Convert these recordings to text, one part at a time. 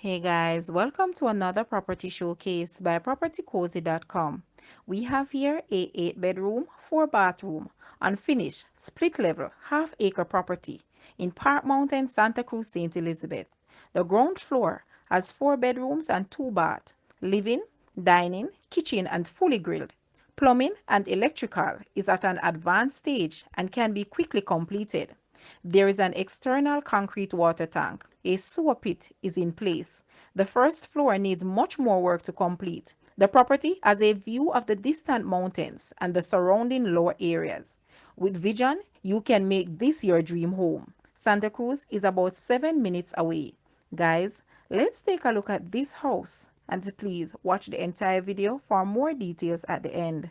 Hey guys, welcome to another property showcase by propertycozy.com. We have here a 8-bedroom, 4-bathroom, unfinished, split level, half-acre property in Park Mountain, Santa Cruz, St. Elizabeth. The ground floor has 4 bedrooms and 2 baths, living, dining, kitchen and fully grilled. Plumbing and electrical is at an advanced stage and can be quickly completed. There is an external concrete water tank. A sewer pit is in place. The first floor needs much more work to complete. The property has a view of the distant mountains and the surrounding lower areas. With vision, you can make this your dream home. Santa Cruz is about 7 minutes away. Guys, let's take a look at this house. And please watch the entire video for more details at the end.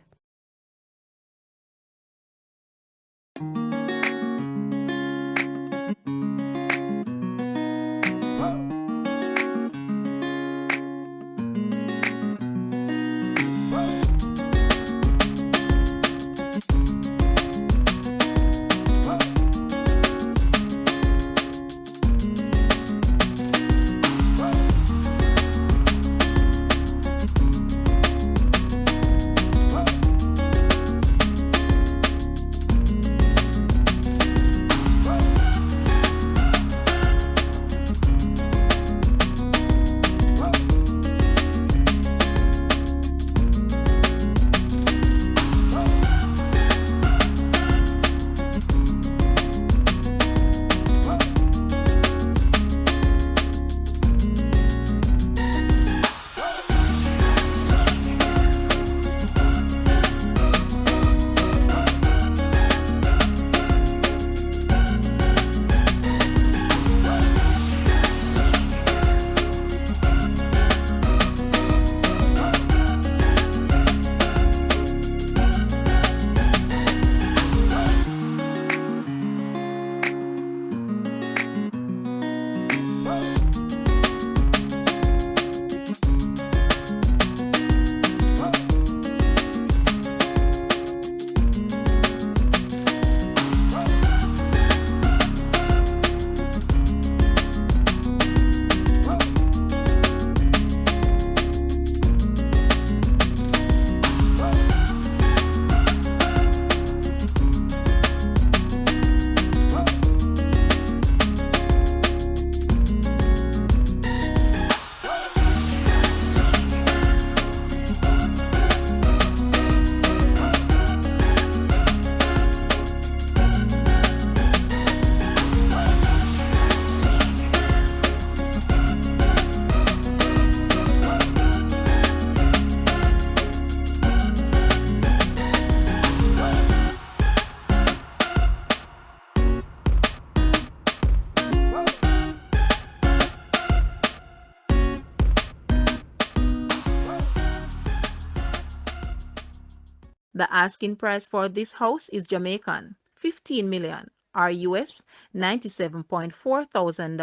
The asking price for this house is Jamaican, 15 million, or US $97.4 thousand.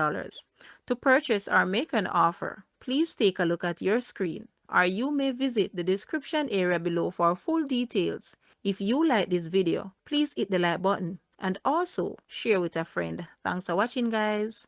To purchase or make an offer, please take a look at your screen, or you may visit the description area below for full details. If you like this video, please hit the like button and also share with a friend. Thanks for watching, guys.